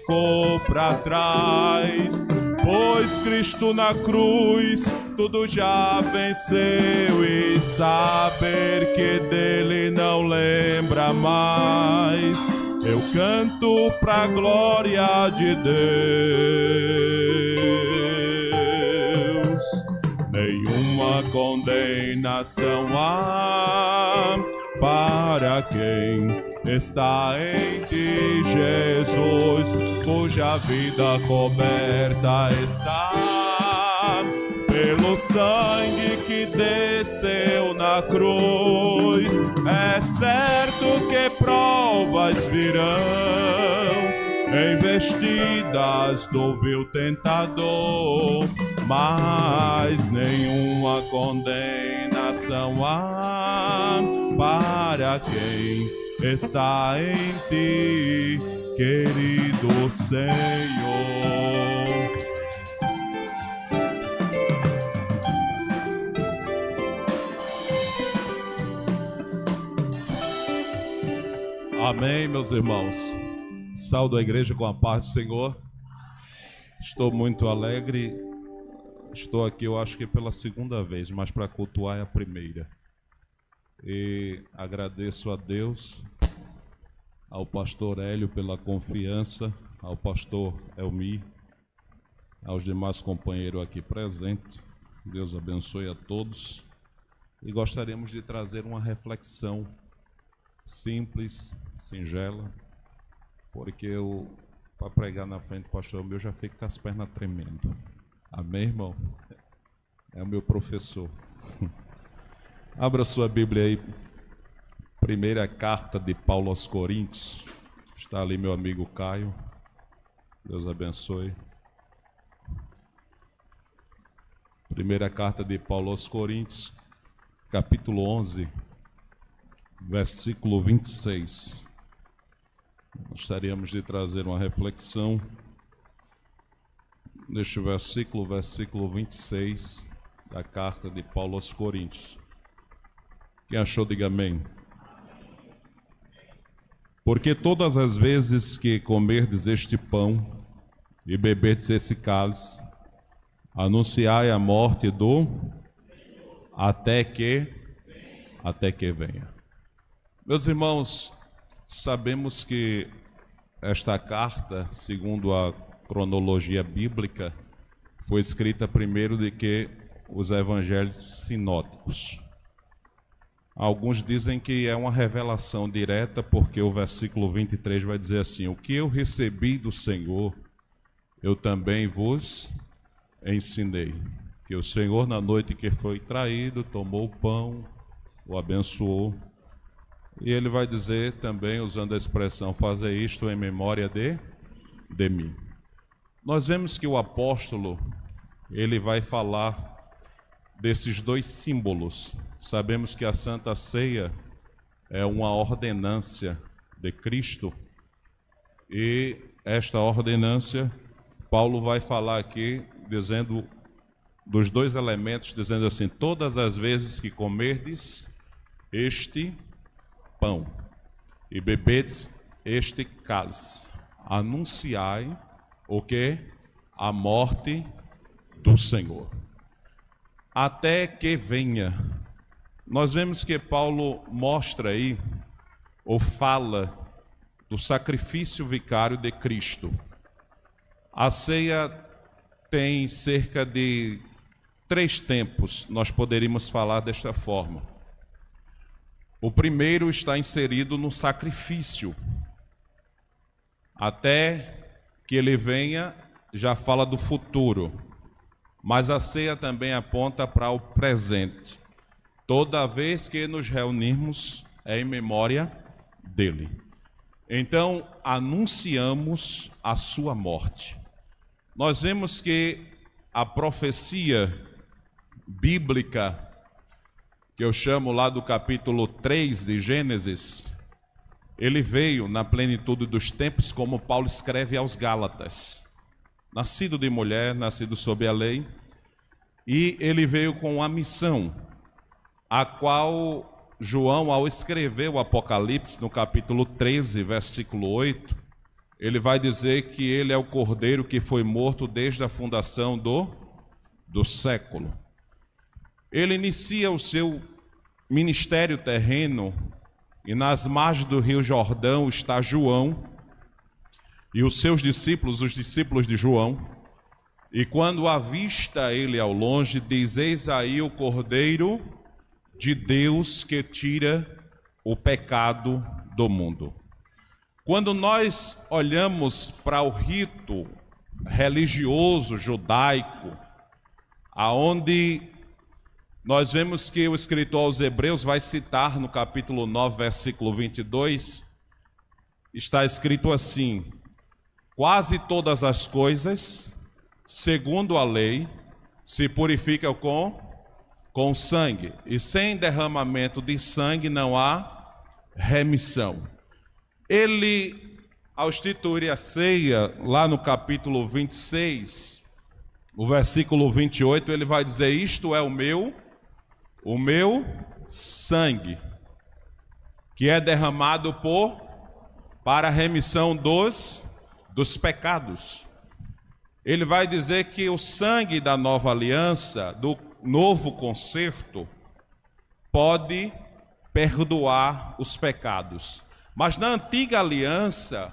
ficou para trás, pois Cristo na cruz tudo já venceu, e saber que dele não lembra mais, eu canto pra glória de Deus. Nenhuma condenação há para quem está em ti, Jesus, cuja vida coberta está pelo sangue que desceu na cruz. É certo que provas virão, investidas do vil tentador, mas nenhuma condenação há para quem está em ti, querido Senhor. Amém, meus irmãos. Saúdo a igreja com a paz do Senhor. Estou muito alegre. Estou aqui, eu acho que pela segunda vez, mas para cultuar é a primeira. E agradeço a Deus, ao pastor Hélio pela confiança, ao pastor Elmi, aos demais companheiros aqui presentes. Deus abençoe a todos. E gostaríamos de trazer uma reflexão simples, singela, porque eu, para pregar na frente do pastor Elmi, eu já fico com as pernas tremendo. Amém, irmão? É o meu professor. Abra sua Bíblia aí, primeira carta de Paulo aos Coríntios. Está ali meu amigo Caio. Deus abençoe. Primeira carta de Paulo aos Coríntios, capítulo 11, versículo 26. Gostaríamos de trazer uma reflexão neste versículo 26 da carta de Paulo aos Coríntios. Quem achou, diga amém. Porque todas as vezes que comerdes este pão e beberdes esse cálice, anunciai a morte do até que venha. Meus irmãos, sabemos que esta carta, segundo a cronologia bíblica, foi escrita primeiro do que os evangelhos sinóticos. Alguns dizem que é uma revelação direta, porque o versículo 23 vai dizer assim: o que eu recebi do Senhor, eu também vos ensinei. Que o Senhor, na noite que foi traído, tomou o pão, o abençoou, e ele vai dizer também, usando a expressão, fazer isto em memória de mim. Nós vemos que o apóstolo, ele vai falar desses dois símbolos. Sabemos que a Santa Ceia é uma ordenância de Cristo, e esta ordenância, Paulo vai falar aqui, dizendo dos dois elementos, dizendo assim: todas as vezes que comerdes este pão e bebedes este cálice, anunciai o que? A morte do Senhor, até que venha. Nós vemos que Paulo mostra aí, ou fala, do sacrifício vicário de Cristo. A ceia tem cerca de 3 tempos, nós poderíamos falar desta forma. O primeiro está inserido no sacrifício. Até que ele venha, já fala do futuro. Mas a ceia também aponta para o presente. Toda vez que nos reunirmos, é em memória dele. Então, anunciamos a sua morte. Nós vemos que a profecia bíblica, que eu chamo lá do capítulo 3 de Gênesis, ele veio na plenitude dos tempos, como Paulo escreve aos Gálatas. Nascido de mulher, nascido sob a lei, e ele veio com a missão, a qual João, ao escrever o Apocalipse, no capítulo 13, versículo 8, ele vai dizer que ele é o cordeiro que foi morto desde a fundação do século. Ele inicia o seu ministério terreno e nas margens do Rio Jordão está João e os seus discípulos, os discípulos de João. E quando avista ele ao longe, diz: eis aí o Cordeiro de Deus que tira o pecado do mundo. Quando nós olhamos para o rito religioso judaico, aonde nós vemos que o escritor aos Hebreus vai citar no capítulo 9, versículo 22, está escrito assim: quase todas as coisas, segundo a lei, se purificam com sangue, e sem derramamento de sangue não há remissão. Ele, ao instituir a ceia, lá no capítulo 26, o versículo 28, ele vai dizer: isto é o meu sangue, que é derramado para a remissão dos pecados. Ele vai dizer que o sangue da nova aliança, do novo concerto, pode perdoar os pecados. Mas na antiga aliança,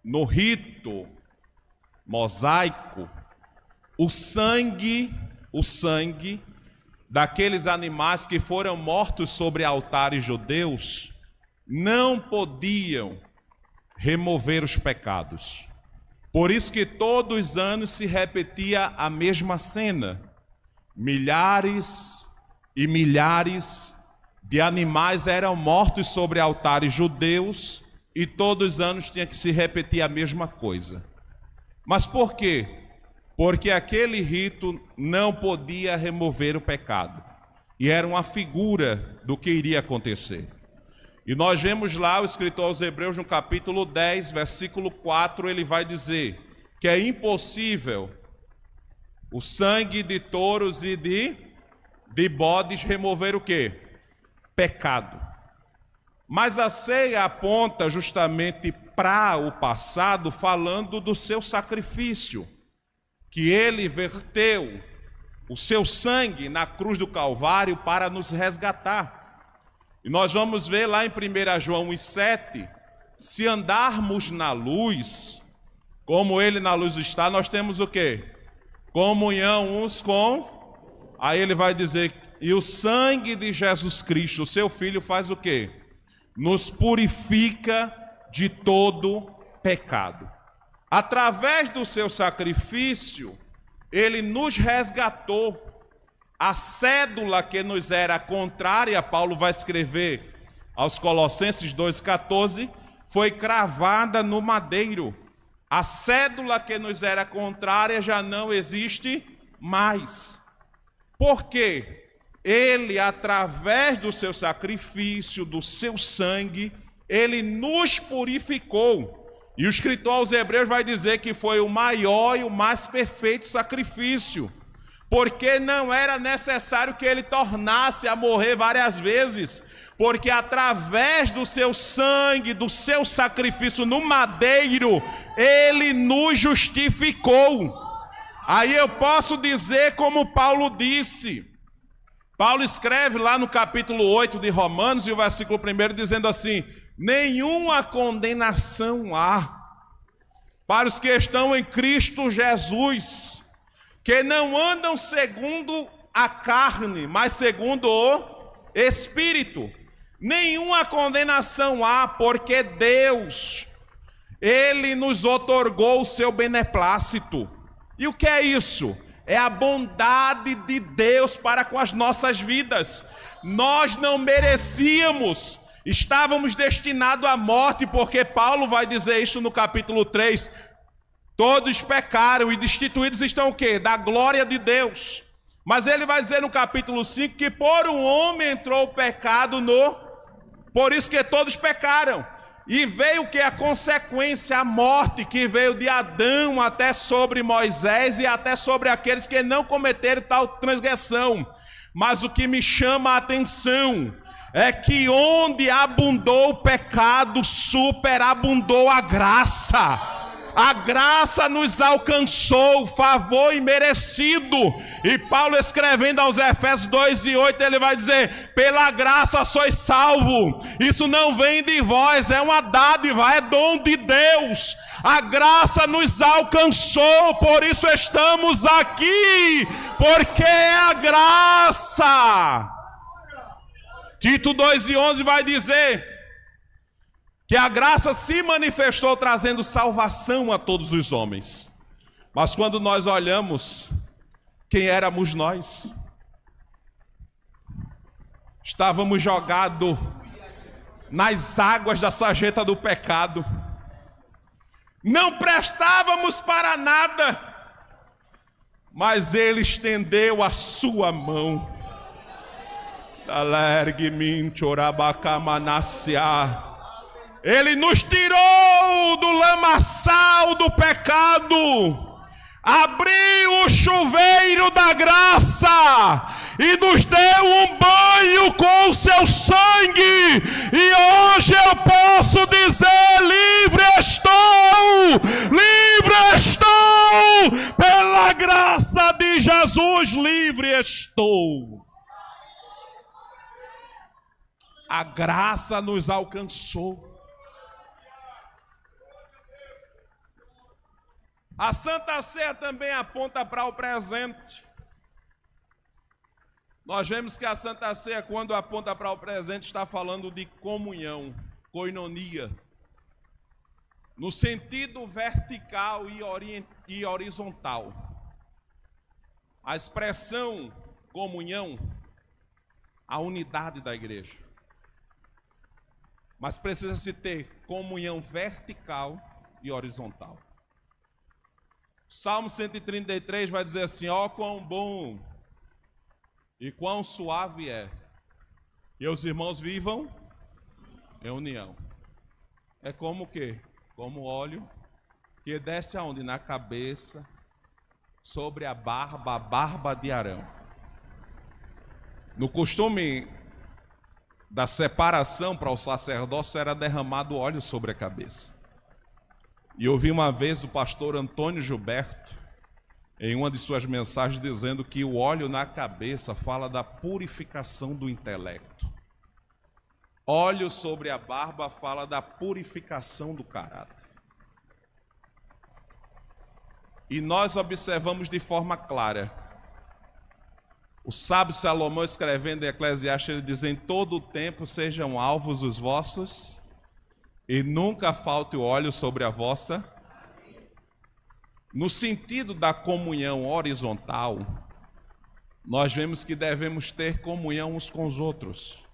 no rito mosaico, o sangue daqueles animais que foram mortos sobre altares judeus não podiam remover os pecados. Por isso que todos os anos se repetia a mesma cena. Milhares e milhares de animais eram mortos sobre altares judeus e todos os anos tinha que se repetir a mesma coisa. Mas por quê? Porque aquele rito não podia remover o pecado. E era uma figura do que iria acontecer. E nós vemos lá o escritor aos Hebreus no capítulo 10, versículo 4, ele vai dizer que é impossível o sangue de touros e de bodes remover o quê? Pecado. Mas a ceia aponta justamente para o passado, falando do seu sacrifício, que ele verteu o seu sangue na cruz do Calvário para nos resgatar. E nós vamos ver lá em 1 João 1,7, se andarmos na luz, como ele na luz está, nós temos o quê? Comunhão uns com... Aí ele vai dizer, e o sangue de Jesus Cristo, o seu Filho, faz o quê? Nos purifica de todo pecado. Através do seu sacrifício, ele nos resgatou. A cédula que nos era contrária, Paulo vai escrever aos Colossenses 2,14, foi cravada no madeiro. A cédula que nos era contrária já não existe mais. Por quê? Ele, através do seu sacrifício, do seu sangue, ele nos purificou. E o escritor aos Hebreus vai dizer que foi o maior e o mais perfeito sacrifício, porque não era necessário que ele tornasse a morrer várias vezes, porque através do seu sangue, do seu sacrifício no madeiro, ele nos justificou. Aí eu posso dizer como Paulo disse. Paulo escreve lá no capítulo 8 de Romanos, e o versículo 1 dizendo assim: nenhuma condenação há para os que estão em Cristo Jesus, que não andam segundo a carne, mas segundo o Espírito. Nenhuma condenação há, porque Deus, Ele nos outorgou o seu beneplácito. E o que é isso? É a bondade de Deus para com as nossas vidas. Nós não merecíamos, estávamos destinados à morte, porque Paulo vai dizer isso no capítulo 3. Todos pecaram e destituídos estão o quê? Da glória de Deus. Mas ele vai dizer no capítulo 5 que por um homem entrou o pecado por isso que todos pecaram. E veio o que? A consequência, a morte, que veio de Adão até sobre Moisés e até sobre aqueles que não cometeram tal transgressão. Mas o que me chama a atenção é que onde abundou o pecado, superabundou a graça. A graça nos alcançou, favor imerecido. E Paulo, escrevendo aos Efésios 2:8, ele vai dizer: pela graça sois salvo. Isso não vem de vós, é uma dádiva, é dom de Deus. A graça nos alcançou, por isso estamos aqui, porque é a graça. Tito 2:11 vai dizer que a graça se manifestou trazendo salvação a todos os homens. Mas quando nós olhamos, quem éramos nós? Estávamos jogados nas águas da sarjeta do pecado. Não prestávamos para nada, mas Ele estendeu a sua mão. Ele nos tirou do lamaçal do pecado, abriu o chuveiro da graça e nos deu um banho com o seu sangue. E hoje eu posso dizer: livre estou, pela graça de Jesus, livre estou. A graça nos alcançou. A Santa Ceia também aponta para o presente. Nós vemos que a Santa Ceia, quando aponta para o presente, está falando de comunhão, koinonia, no sentido vertical e horizontal. A expressão comunhão, a unidade da igreja. Mas precisa-se ter comunhão vertical e horizontal. Salmo 133 vai dizer assim: ó, quão bom e quão suave é que os irmãos vivam em união. É como o quê? Como óleo que desce aonde? Na cabeça, sobre a barba de Arão. No costume da separação para o sacerdócio era derramado óleo sobre a cabeça. E eu vi uma vez o pastor Antônio Gilberto, em uma de suas mensagens, dizendo que o óleo na cabeça fala da purificação do intelecto. Óleo sobre a barba fala da purificação do caráter. E nós observamos de forma clara. O sábio Salomão, escrevendo em Eclesiastes, ele diz: em todo o tempo sejam alvos os vossos, e nunca falte o óleo sobre a vossa. No sentido da comunhão horizontal, nós vemos que devemos ter comunhão uns com os outros.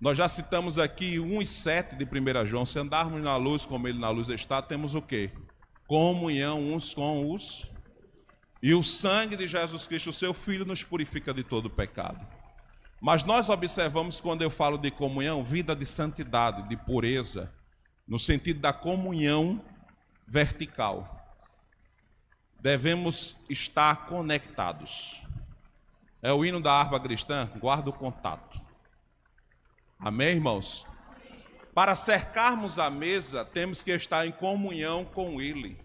Nós já citamos aqui 1:7 de 1 João. Se andarmos na luz como Ele na luz está, temos o quê? Comunhão uns com os. E o sangue de Jesus Cristo, o seu Filho, nos purifica de todo pecado. Mas nós observamos, quando eu falo de comunhão, vida de santidade, de pureza, no sentido da comunhão vertical. Devemos estar conectados. É o hino da harpa cristã, guarda o contato. Amém, irmãos? Para cercarmos a mesa, temos que estar em comunhão com Ele.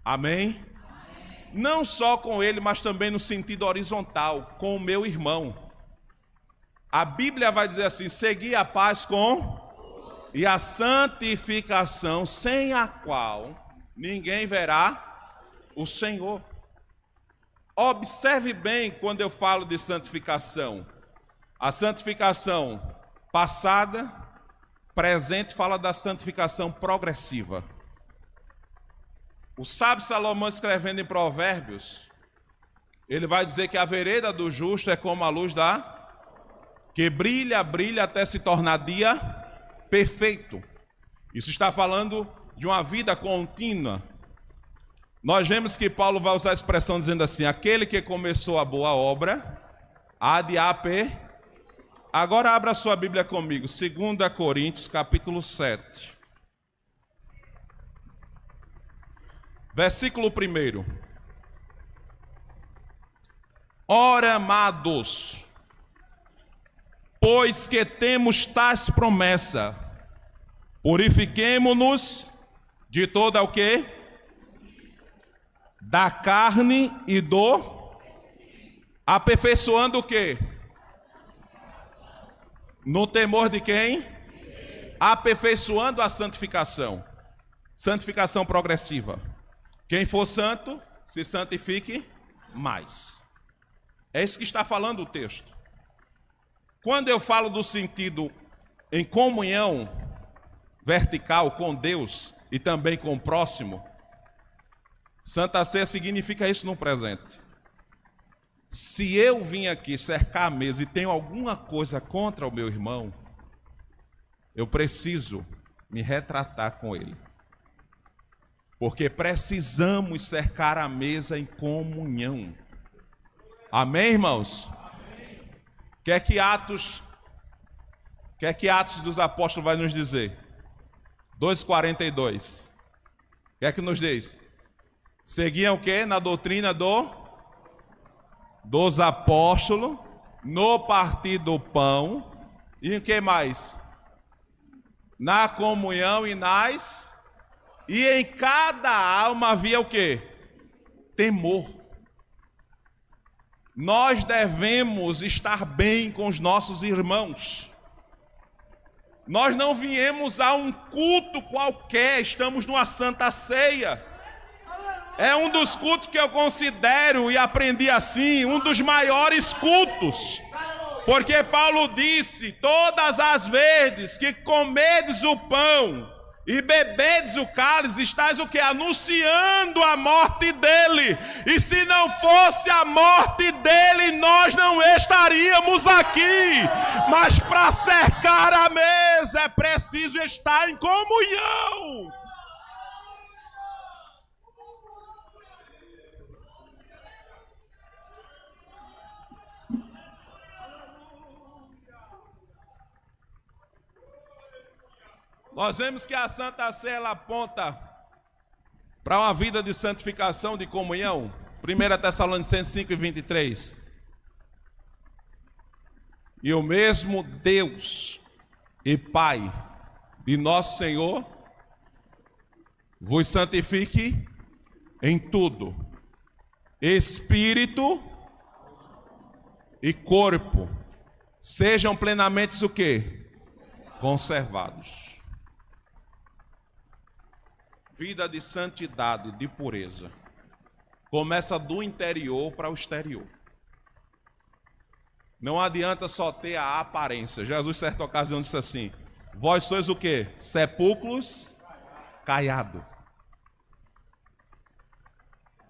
Amém? Não só com Ele, mas também no sentido horizontal, com o meu irmão. A Bíblia vai dizer assim: segui a paz com e a santificação, sem a qual ninguém verá o Senhor. Observe bem quando eu falo de santificação. A santificação passada, presente, fala da santificação progressiva. O sábio Salomão, escrevendo em Provérbios, ele vai dizer que a vereda do justo é como a luz que brilha, brilha até se tornar dia perfeito. Isso está falando de uma vida contínua. Nós vemos que Paulo vai usar a expressão dizendo assim: aquele que começou a boa obra, há de aperfeiçoar. Agora abra sua Bíblia comigo, 2 Coríntios, capítulo 7. Versículo 1. Ora, amados, Pois que temos tais promessas, purifiquemo-nos de toda o quê? Da carne e do... Aperfeiçoando o quê? No temor de quem? Aperfeiçoando a santificação. Santificação progressiva. Quem for santo, se santifique mais. É isso que está falando o texto. Quando eu falo do sentido em comunhão vertical com Deus e também com o próximo, Santa Ceia significa isso no presente. Se eu vim aqui cercar a mesa e tenho alguma coisa contra o meu irmão, eu preciso me retratar com ele. Porque precisamos cercar a mesa em comunhão. Amém, irmãos? O que é que Atos dos Apóstolos vai nos dizer? 2:42. O que é que nos diz? Seguiam o quê? Na doutrina dos apóstolos, no partir do pão, e o que mais? Na comunhão e em cada alma havia o quê? Temor. Nós devemos estar bem com os nossos irmãos. Nós não viemos a um culto qualquer, estamos numa santa ceia. É um dos cultos que eu considero, e aprendi assim, um dos maiores cultos. Porque Paulo disse, todas as vezes que comedes o pão e bebedes o cálice, estás o que? Anunciando a morte dele. E se não fosse a morte dele, nós não estaríamos aqui. Mas para cercar a mesa é preciso estar em comunhão. Nós vemos que a Santa Ceia ela aponta para uma vida de santificação, de comunhão. 1 Tessalonicenses 5:23. E o mesmo Deus e Pai de nosso Senhor vos santifique em tudo, espírito e corpo, sejam plenamente o quê? Conservados. Vida de santidade, de pureza, começa do interior para o exterior. Não adianta só ter a aparência. Jesus, certa ocasião, disse assim: vós sois o quê? Sepulcros caiados.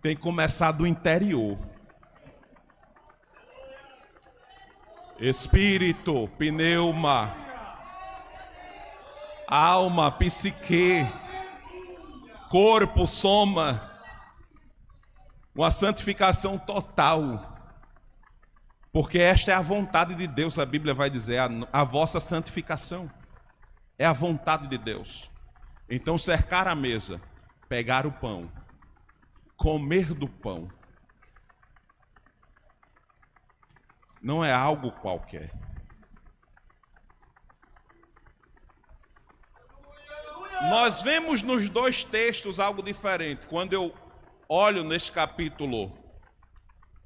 Tem que começar do interior. Espírito, pneuma, alma, psique, corpo, soma, uma santificação total, porque esta é a vontade de Deus. A Bíblia vai dizer, a vossa santificação é a vontade de Deus. Então cercar a mesa, pegar o pão, comer do pão, não é algo qualquer. Nós vemos nos dois textos algo diferente. Quando eu olho neste capítulo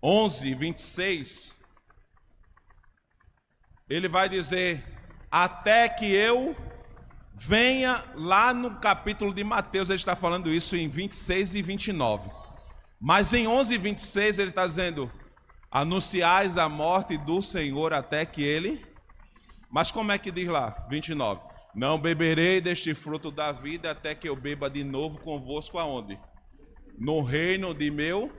11, 26, ele vai dizer, até que eu venha. Lá no capítulo de Mateus, ele está falando isso em 26 e 29. Mas em 11 e 26 ele está dizendo, anunciais a morte do Senhor até que ele... Mas como é que diz lá, 29? Não beberei deste fruto da vida até que eu beba de novo convosco aonde? No reino de meu...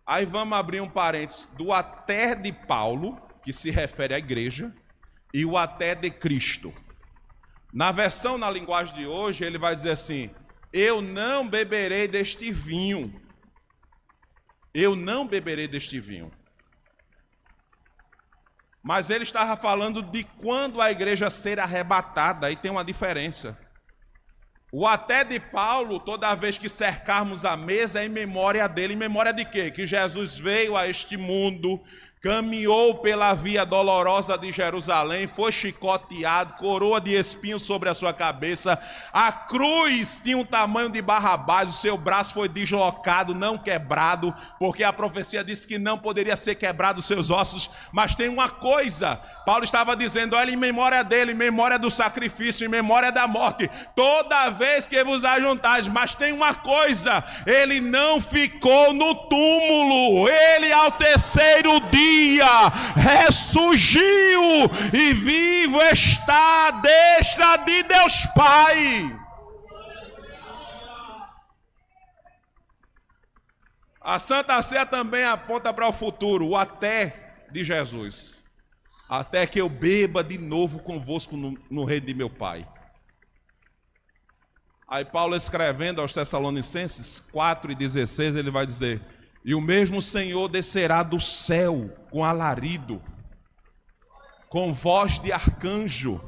Aí vamos abrir um parênteses, do até de Paulo, que se refere à igreja, e o até de Cristo. Na versão, na linguagem de hoje, ele vai dizer assim, eu não beberei deste vinho. Eu não beberei deste vinho. Mas ele estava falando de quando a igreja ser arrebatada, aí tem uma diferença. O até de Paulo, toda vez que cercarmos a mesa, é em memória dele. Em memória de quê? Que Jesus veio a este mundo, caminhou pela via dolorosa de Jerusalém, foi chicoteado, coroa de espinhos sobre a sua cabeça, a cruz tinha um tamanho de Barrabás, o seu braço foi deslocado, não quebrado, porque a profecia disse que não poderia ser quebrado os seus ossos. Mas tem uma coisa, Paulo estava dizendo: olha, em memória dele, em memória do sacrifício, em memória da morte, toda vez que vos ajuntais. Mas tem uma coisa, ele não ficou no túmulo, ele ao terceiro dia ressurgiu e vivo está à destra de Deus Pai. A Santa Ceia também aponta para o futuro, o até de Jesus. Até que eu beba de novo convosco no reino de meu Pai. Aí Paulo, escrevendo aos Tessalonicenses 4:16, ele vai dizer: e o mesmo Senhor descerá do céu com alarido, com voz de arcanjo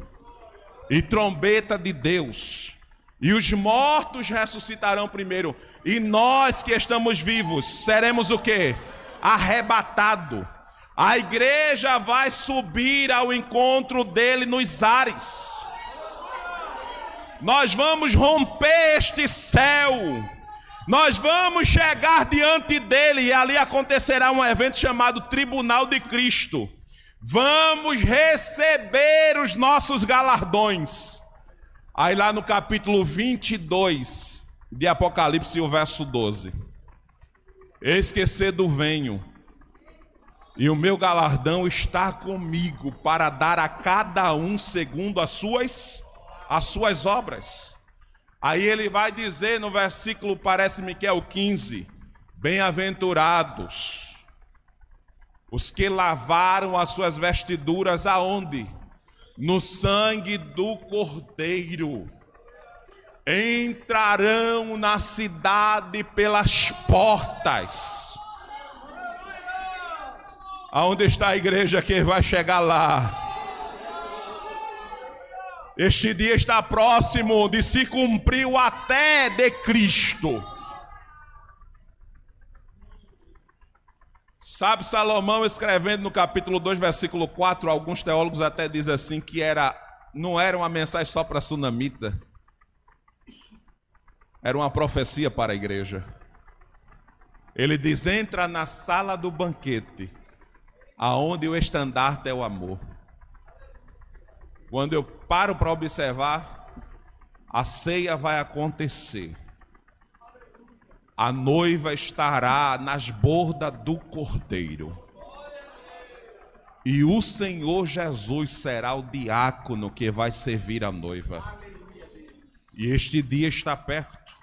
e trombeta de Deus, e os mortos ressuscitarão primeiro, e nós que estamos vivos seremos o quê? Arrebatado. A igreja vai subir ao encontro dele nos ares. Nós vamos romper este céu. Nós vamos chegar diante dele e ali acontecerá um evento chamado Tribunal de Cristo. Vamos receber os nossos galardões. Aí lá no capítulo 22 de Apocalipse, o verso 12. Eis que cedo venho, e o meu galardão está comigo para dar a cada um segundo as suas obras. Aí ele vai dizer no versículo, parece-me que é o 15: bem-aventurados os que lavaram as suas vestiduras aonde? No sangue do Cordeiro. Entrarão na cidade pelas portas. Aonde está a igreja que vai chegar lá? Este dia está próximo de se cumprir o até de Cristo. Sabe, Salomão, escrevendo no capítulo 2, versículo 4, alguns teólogos até dizem assim, que não era uma mensagem só para a sunamita, era uma profecia para a igreja. Ele diz: entra na sala do banquete, aonde o estandarte é o amor. Quando eu paro para observar, a ceia vai acontecer. A noiva estará nas bordas do Cordeiro. E o Senhor Jesus será o diácono que vai servir a noiva. E este dia está perto.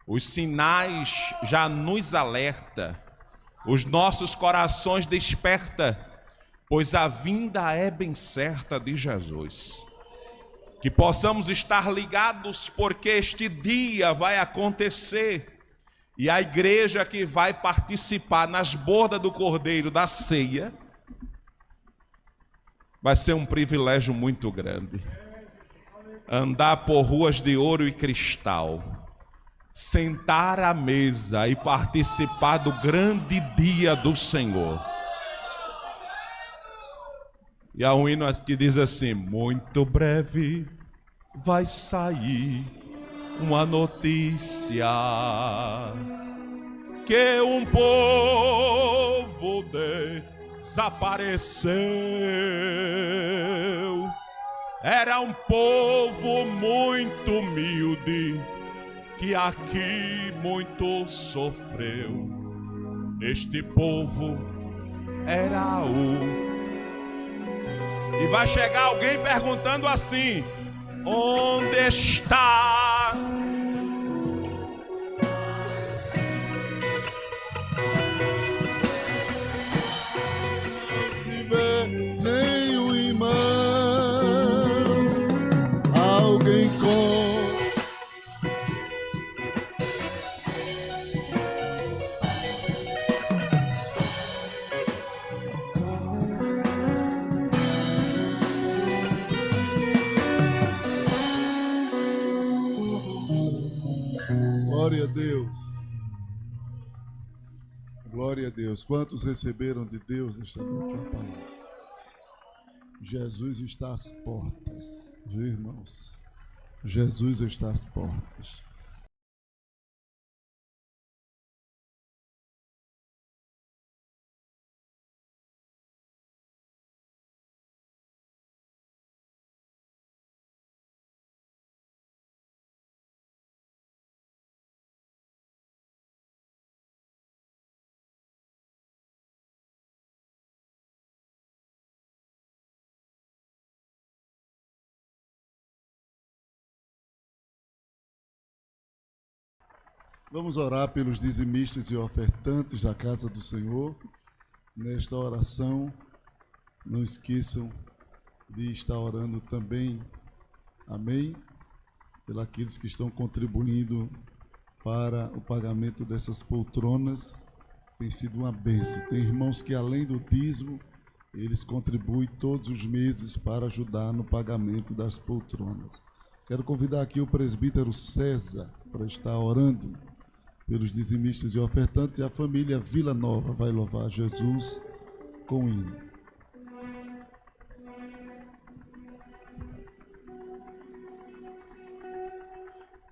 Os sinais já nos alertam. Os nossos corações despertam. Pois a vinda é bem certa de Jesus. Que possamos estar ligados, porque este dia vai acontecer. E a igreja que vai participar nas bordas do Cordeiro da ceia, vai ser um privilégio muito grande. Andar por ruas de ouro e cristal, sentar à mesa e participar do grande dia do Senhor. E há um hino que diz assim: muito breve vai sair uma notícia que um povo desapareceu. Era um povo muito humilde que aqui muito sofreu. Este povo era E vai chegar alguém perguntando assim: onde está? Se vê nenhum irmão, alguém com glória a Deus. Glória a Deus. Quantos receberam de Deus esta noite uma palavra? Jesus está às portas, viu, irmãos? Jesus está às portas. Vamos orar pelos dizimistas e ofertantes da casa do Senhor. Nesta oração, não esqueçam de estar orando também, amém, pelos aqueles que estão contribuindo para o pagamento dessas poltronas. Tem sido uma bênção. Tem irmãos que, além do dízimo, eles contribuem todos os meses para ajudar no pagamento das poltronas. Quero convidar aqui o presbítero César para estar orando pelos dizimistas e ofertantes, e a família Vila Nova vai louvar Jesus com o hino.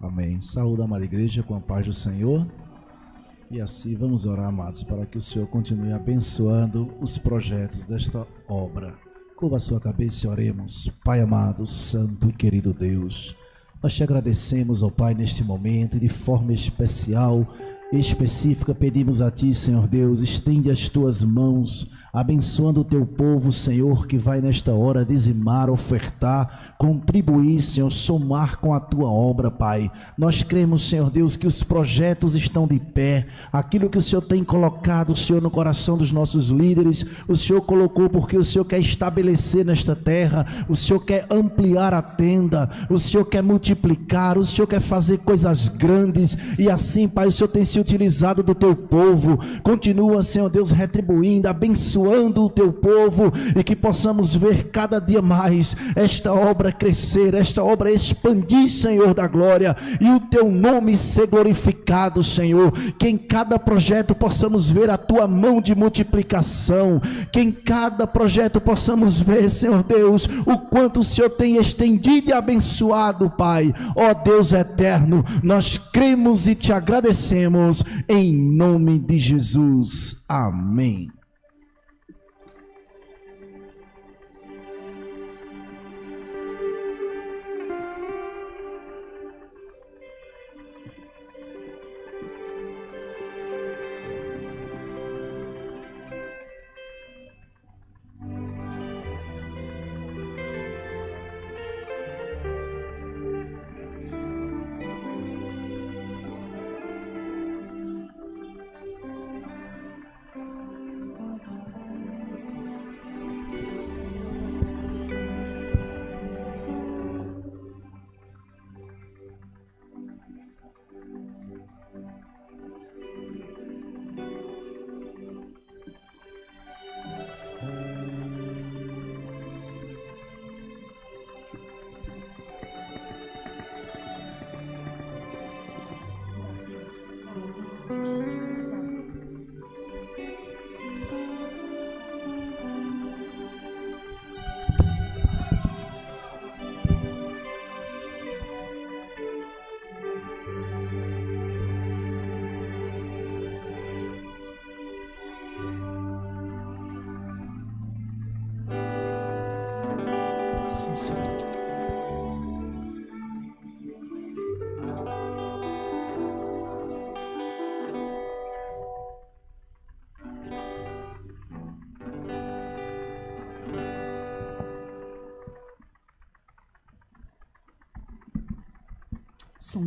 Amém. Saúde, amada igreja, com a paz do Senhor. E assim vamos orar, amados, para que o Senhor continue abençoando os projetos desta obra. Curva a sua cabeça e oremos. Pai amado, santo e querido Deus, nós te agradecemos, ó Pai, neste momento, e de forma especial, específica, pedimos a Ti, Senhor Deus, estende as Tuas mãos, abençoando o Teu povo, Senhor, que vai nesta hora dizimar, ofertar, contribuir, Senhor, somar com a Tua obra, Pai. Nós cremos, Senhor Deus, que os projetos estão de pé, aquilo que o Senhor tem colocado, Senhor, no coração dos nossos líderes, o Senhor colocou porque o Senhor quer estabelecer nesta terra, o Senhor quer ampliar a tenda, o Senhor quer multiplicar, o Senhor quer fazer coisas grandes, e assim, Pai, o Senhor tem se utilizado do Teu povo. Continua, Senhor Deus, retribuindo, abençoando o Teu povo, e que possamos ver cada dia mais esta obra crescer, esta obra expandir, Senhor da glória, e o Teu nome ser glorificado, Senhor. Que em cada projeto possamos ver a Tua mão de multiplicação, que em cada projeto possamos ver, Senhor Deus, o quanto o Senhor tem estendido e abençoado, Pai. Ó Deus eterno, nós cremos e Te agradecemos, em nome de Jesus. Amém.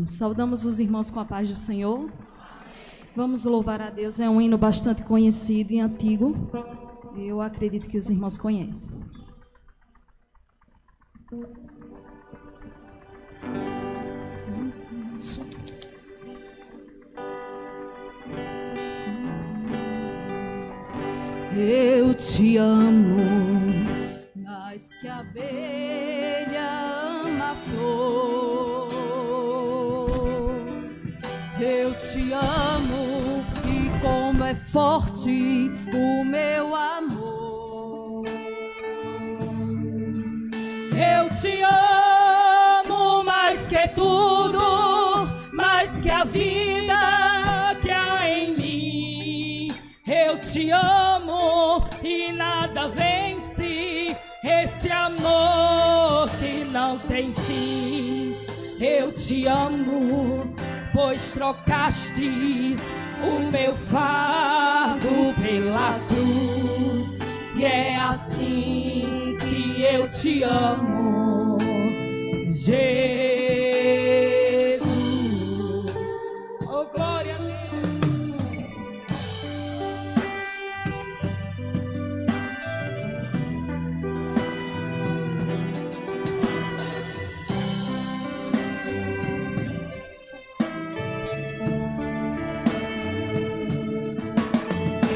Saudamos os irmãos com a paz do Senhor. Vamos louvar a Deus. É um hino bastante conhecido e antigo. Eu acredito que os irmãos conhecem. Eu te amo mais que a abelha ama a flor. Eu te amo e como é forte o meu amor. Eu te amo mais que tudo, mais que a vida que há em mim. Eu te amo e nada vence esse amor que não tem fim. Eu te amo, pois trocastes o meu fardo pela cruz. E é assim que eu te amo, Jesus. Oh, glória a Deus.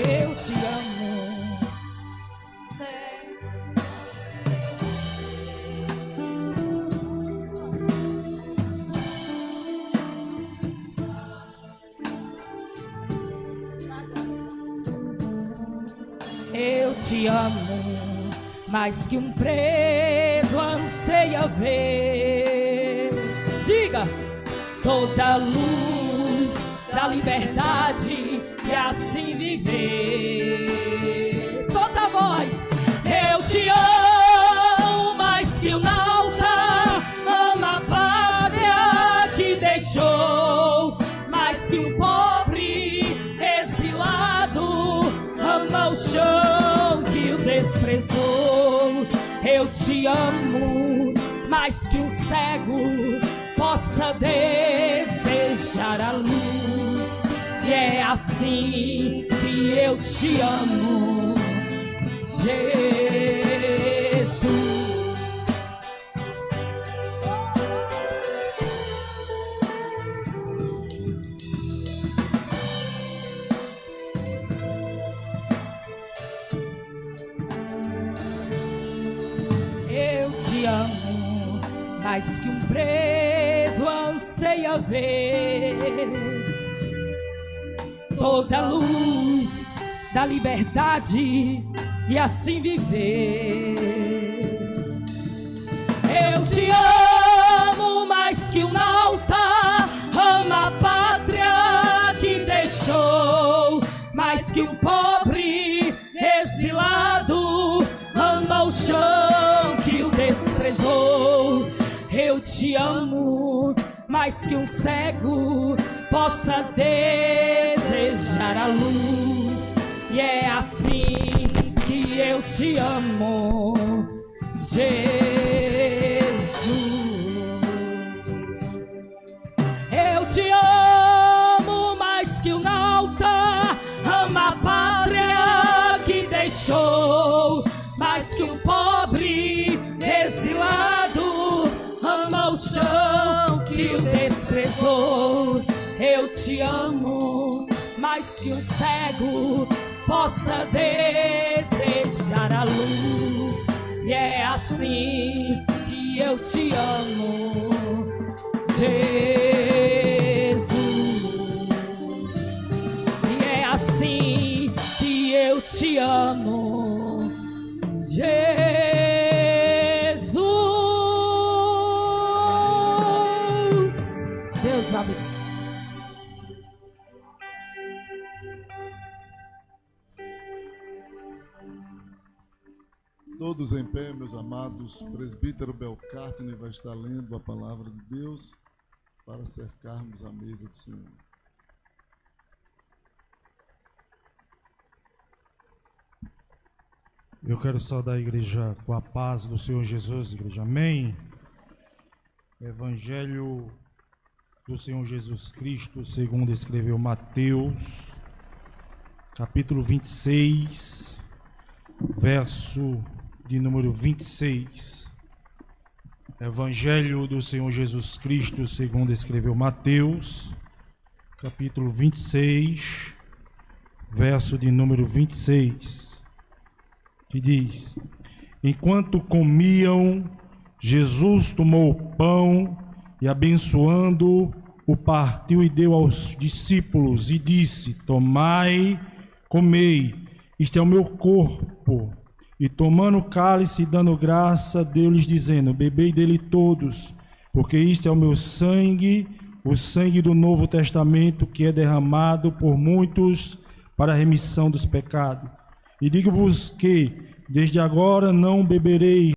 Eu te amo. Eu te amo, mais que um preso anseia ver. Diga! Toda a luz da liberdade e assim viver. Solta a voz! Eu te amo, mais que um nauta ama a pátria que deixou, mais que um pobre exilado ama o chão que o desprezou. Eu te amo, mais que um cego possa desejar a luz. E é assim que eu te amo, Jesus. Eu te amo, mais que um preso anseia ver. Toda a luz da liberdade e assim viver. Eu te amo, mais que um nauta ama a pátria que deixou, mais que um pobre exilado ama o chão que o desprezou. Eu te amo, mais que um cego possa desejar a luz. E é assim que eu te amo, Jesus. Eu te amo, mais que um nauta ama a pátria que deixou, mais que um pobre exilado ama o chão que o desprezou. Eu te amo, mais que um cego possa desejar a luz. E é assim que eu te amo, Jesus. E é assim que eu te amo, Jesus. Deus abençoe. Todos em pé, meus amados. Presbítero Belcartine vai estar lendo a palavra de Deus para cercarmos a mesa do Senhor. Eu quero saudar a igreja com a paz do Senhor Jesus, igreja. Amém. Evangelho do Senhor Jesus Cristo, segundo escreveu Mateus, capítulo 26, verso de número 26. Evangelho do Senhor Jesus Cristo, segundo escreveu Mateus, capítulo 26, verso de número 26, que diz: enquanto comiam, Jesus tomou o pão e, abençoando, o partiu e deu aos discípulos e disse: tomai comei, isto é o meu corpo. E tomando o cálice e dando graça, deu-lhes dizendo, bebei dele todos, porque isto é o meu sangue, o sangue do Novo Testamento, que é derramado por muitos para a remissão dos pecados. E digo-vos que, desde agora, não beberei